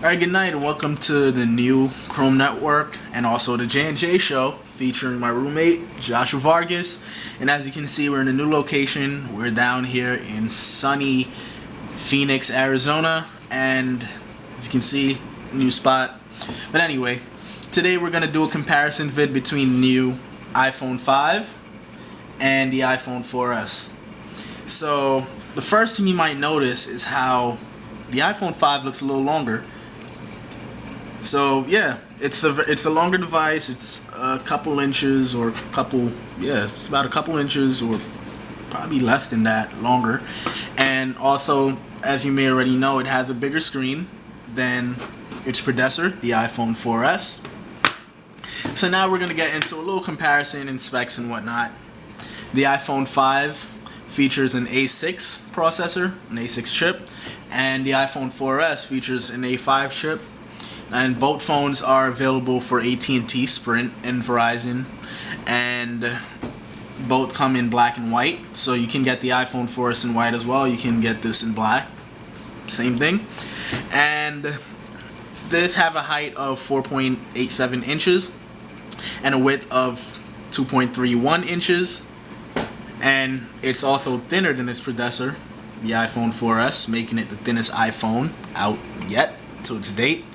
Alright, good night and welcome to the new Chrome Network and also the J&J show featuring my roommate Joshua Vargas. And as you can see, we're in a new location. We're down here in sunny Phoenix, Arizona, and as you can see, new spot. But anyway, today we're gonna do a comparison vid between the new iPhone 5 and the iPhone 4S. So the first thing you might notice is how the iPhone 5 looks a little longer. So yeah, it's a longer device. It's a couple inches or it's about a couple inches or probably less than that longer. And also, as you may already know, it has a bigger screen than its predecessor, the iPhone 4S. So now we're gonna get into a little comparison and specs and whatnot. The iPhone 5 features an A6 processor, an A6 chip, and the iPhone 4S features an A5 chip. And both phones are available for AT&T, Sprint, and Verizon, and both come in black and white. So you can get the iPhone 4S in white as well. You can get this in black, same thing. And this have a height of 4.87 inches and a width of 2.31 inches. And it's also thinner than its predecessor, the iPhone 4S, making it the thinnest iPhone out yet to its date.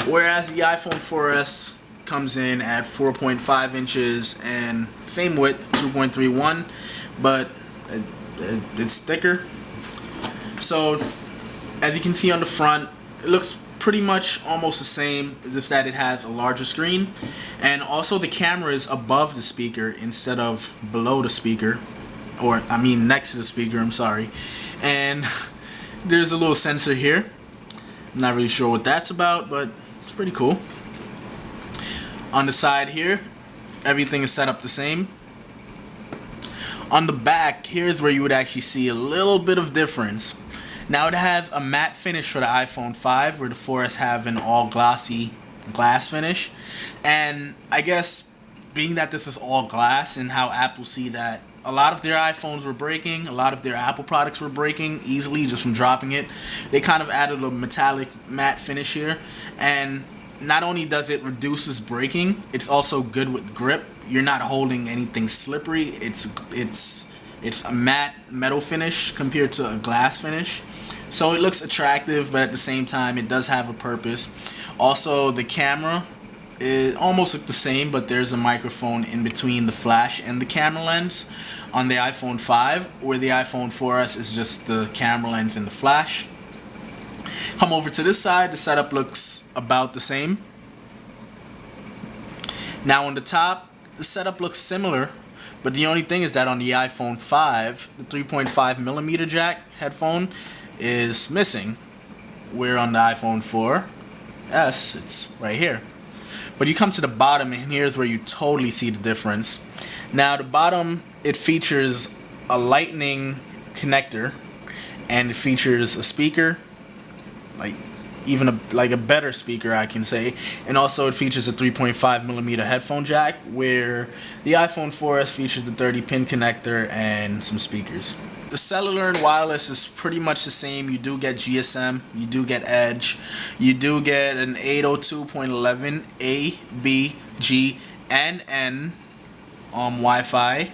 Whereas the iPhone 4S comes in at 4.5 inches and same width, 2.31, but it's thicker. So as you can see on the front, it looks pretty much almost the same, as if that it has a larger screen. And also the camera is above the speaker instead of below the speaker, or I mean next to the speaker, I'm sorry. And there's a little sensor here. I'm not really sure what that's about, but it's pretty cool. On the side here, everything is set up the same. On the back, here's where you would actually see a little bit of difference. Now it has a matte finish for the iPhone 5, where the 4S have an all glossy glass finish. And I guess being that this is all glass and how Apple see that a lot of their iPhones were breaking, a lot of their Apple products were breaking easily just from dropping it, they kind of added a metallic matte finish here. And not only does it reduces breaking, it's also good with grip. You're not holding anything slippery. It's a matte metal finish compared to a glass finish. So it looks attractive, but at the same time it does have a purpose. Also, the camera, it almost looks the same, but there's a microphone in between the flash and the camera lens on the iPhone 5, where the iPhone 4S is just the camera lens and the flash. Come over to this side, the setup looks about the same. Now on the top, the setup looks similar, but the only thing is that on the iPhone 5, the 3.5mm jack headphone is missing, where on the iPhone 4S, it's right here. But you come to the bottom, and here's where you totally see the difference. Now the bottom, it features a lightning connector, and it features a speaker, like even a better speaker, I can say. And also it features a 3.5mm headphone jack, where the iPhone 4S features the 30-pin connector and some speakers. The cellular and wireless is pretty much the same. You do get GSM, you do get Edge, you do get an 802.11 A, B, G, and N Wi-Fi.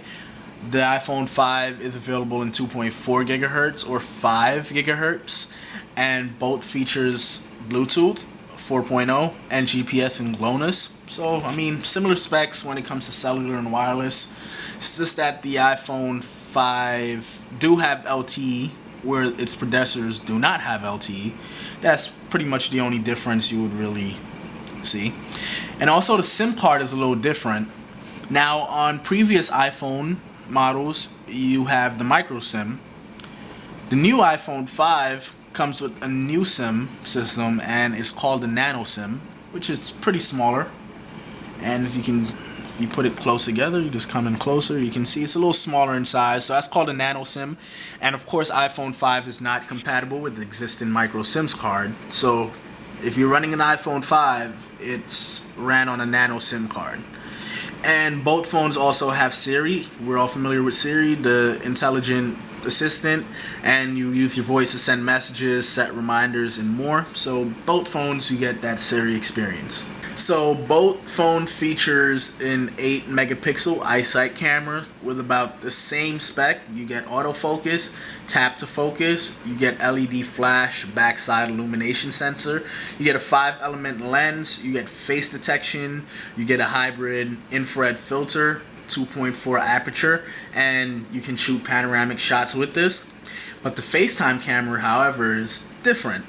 The iPhone 5 is available in 2.4 gigahertz or 5 gigahertz, and both features Bluetooth 4.0 and GPS and GLONASS. So I mean, similar specs when it comes to cellular and wireless. It's just that the iPhone 5 do have LTE, where its predecessors do not have LTE. That's pretty much the only difference you would really see. And also the SIM card is a little different. Now on previous iPhone models, you have the micro SIM. The new iPhone 5 comes with a new SIM system, and it's called the nano SIM, which is pretty smaller. And if you put it close together, you just come in closer, you can see it's a little smaller in size. So that's called a nano SIM. And of course iPhone 5 is not compatible with the existing micro SIMs card. So if you're running an iPhone 5, it's ran on a nano SIM card. And both phones also have Siri. We're all familiar with Siri, the intelligent assistant, and you use your voice to send messages, set reminders, and more. So both phones, you get that Siri experience. So both phones features an 8 megapixel eyesight camera with about the same spec. You get autofocus, tap to focus, you get LED flash backside illumination sensor, you get a 5-element lens, you get face detection, you get a hybrid infrared filter, 2.4 aperture, and you can shoot panoramic shots with this. But the FaceTime camera, however, is different.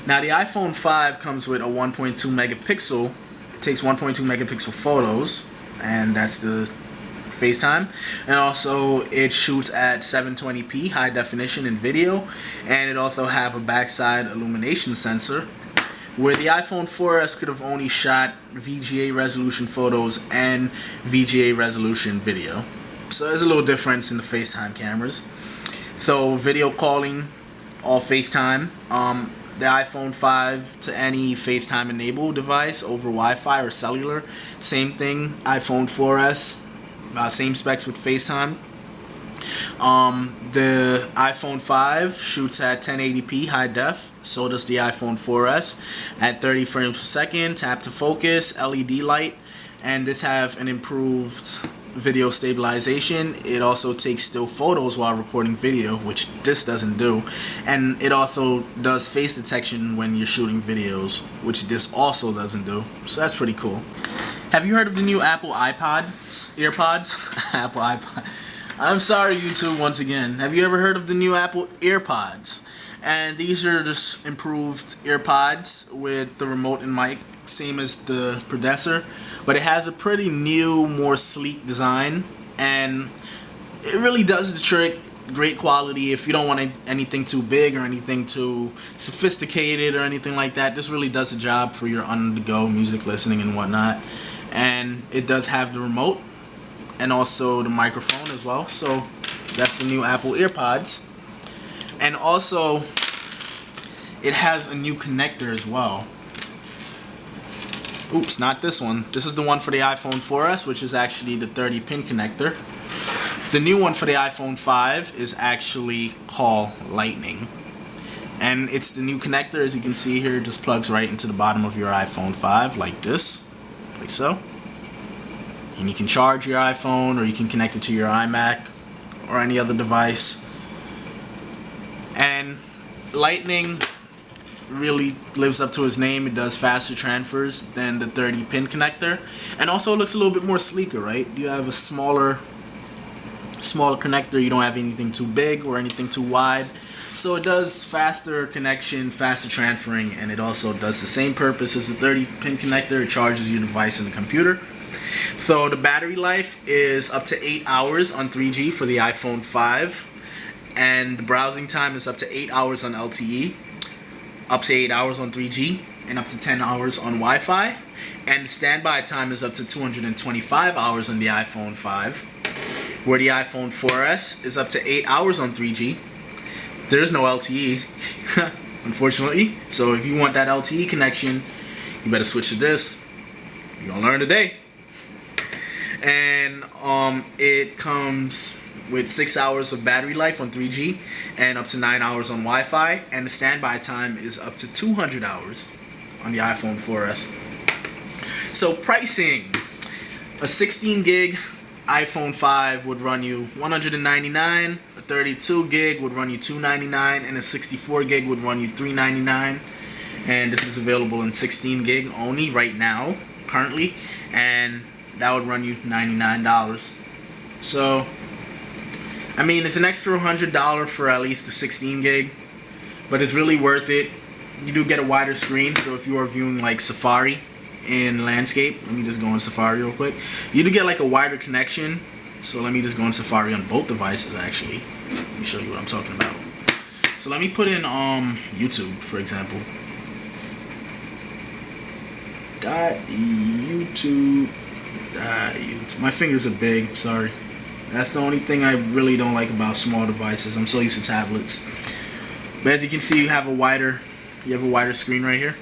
Now the iPhone 5 comes with a 1.2 megapixel. It takes 1.2 megapixel photos, and that's the FaceTime. And also it shoots at 720p high definition in video, and it also have a backside illumination sensor, where the iPhone 4S could have only shot VGA resolution photos and VGA resolution video. So there's a little difference in the FaceTime cameras. So video calling, all FaceTime. The iPhone 5 to any FaceTime enabled device over Wi-Fi or cellular. Same thing, iPhone 4S, same specs with FaceTime. The iPhone 5 shoots at 1080p high def, so does the iPhone 4S, at 30 frames per second, tap to focus, LED light, and this have an improved video stabilization. It also takes still photos while recording video, which this doesn't do, and it also does face detection when you're shooting videos, which this also doesn't do. So that's pretty cool. Have you heard of the new Apple AirPods? Apple iPod. I'm sorry, YouTube, once again. Have you ever heard of the new Apple AirPods? And these are just improved AirPods with the remote and mic, same as the predecessor, but it has a pretty new, more sleek design, and it really does the trick. Great quality. If you don't want anything too big or anything too sophisticated or anything like that, this really does the job for your on-the-go music listening and whatnot. And it does have the remote and also the microphone as well. So that's the new Apple AirPods. And also it has a new connector as well. Oops, not this one. This is the one for the iPhone 4S, which is actually the 30-pin connector. The new one for the iPhone 5 is actually called Lightning. And it's the new connector, as you can see here. It just plugs right into the bottom of your iPhone 5 like this, like so. And you can charge your iPhone, or you can connect it to your iMac or any other device. And Lightning really lives up to its name. It does faster transfers than the 30-pin connector, and also it looks a little bit more sleeker, right? You have a smaller connector. You don't have anything too big or anything too wide, so it does faster connection, faster transferring, and it also does the same purpose as the 30-pin connector. It charges your device in the computer. So the battery life is up to 8 hours on 3G for the iPhone 5, and the browsing time is up to 8 hours on LTE, up to 8 hours on 3G, and up to 10 hours on Wi-Fi. And the standby time is up to 225 hours on the iPhone 5, where the iPhone 4S is up to 8 hours on 3G. There is no LTE, unfortunately. So if you want that LTE connection, you better switch to this. You're gonna learn today. And it comes with 6 hours of battery life on 3G and up to 9 hours on Wi-Fi, and the standby time is up to 200 hours on the iPhone 4S. So pricing, a 16 gig iPhone 5 would run you $199, a 32 gig would run you $299, and a 64 gig would run you $399. And this is available in 16 gig only right now, currently, and that would run you $99. So I mean, it's an extra $100 for at least the 16 gig, but it's really worth it. You do get a wider screen, so if you are viewing like Safari in landscape, let me just go on Safari real quick. You do get like a wider connection, so let me just go on Safari on both devices actually. Let me show you what I'm talking about. So let me put in YouTube, for example. YouTube. My fingers are big, sorry. That's the only thing I really don't like about small devices. I'm so used to tablets. But as you can see, you have a wider screen right here.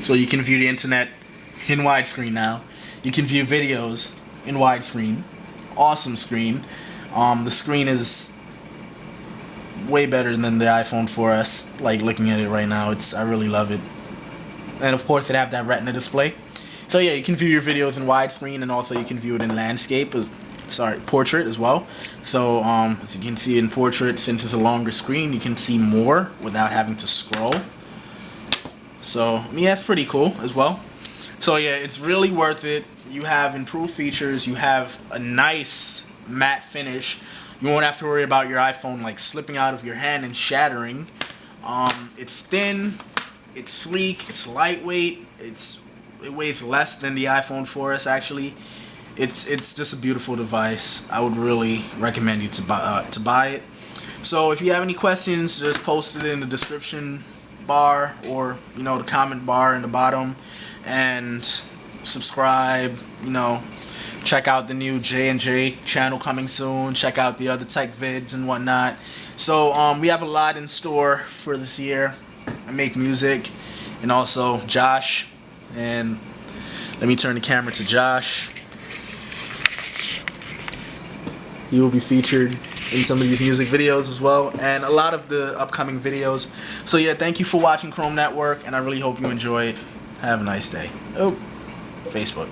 So you can view the internet in widescreen now. You can view videos in widescreen. Awesome screen. The screen is way better than the iPhone 4S. Like looking at it right now, I really love it. And of course, it have that Retina display. So yeah, you can view your videos in widescreen, and also you can view it in landscape. Portrait as well. So as you can see in portrait, since it's a longer screen, you can see more without having to scroll. So yeah, it's pretty cool as well. So yeah, it's really worth it. You have improved features. You have a nice matte finish. You won't have to worry about your iPhone like slipping out of your hand and shattering. It's thin, it's sleek, it's lightweight. It weighs less than the iPhone 4S actually. It's just a beautiful device. I would really recommend you to buy it. So if you have any questions, just post it in the description bar, or the comment bar in the bottom, and subscribe. Check out the new J&J channel coming soon. Check out the other tech vids and whatnot. So we have a lot in store for this year. I make music, and also Josh. And let me turn the camera to Josh. He will be featured in some of these music videos as well, and a lot of the upcoming videos. So yeah, thank you for watching Chrome Network, and I really hope you enjoy it. Have a nice day. Oh, Facebook.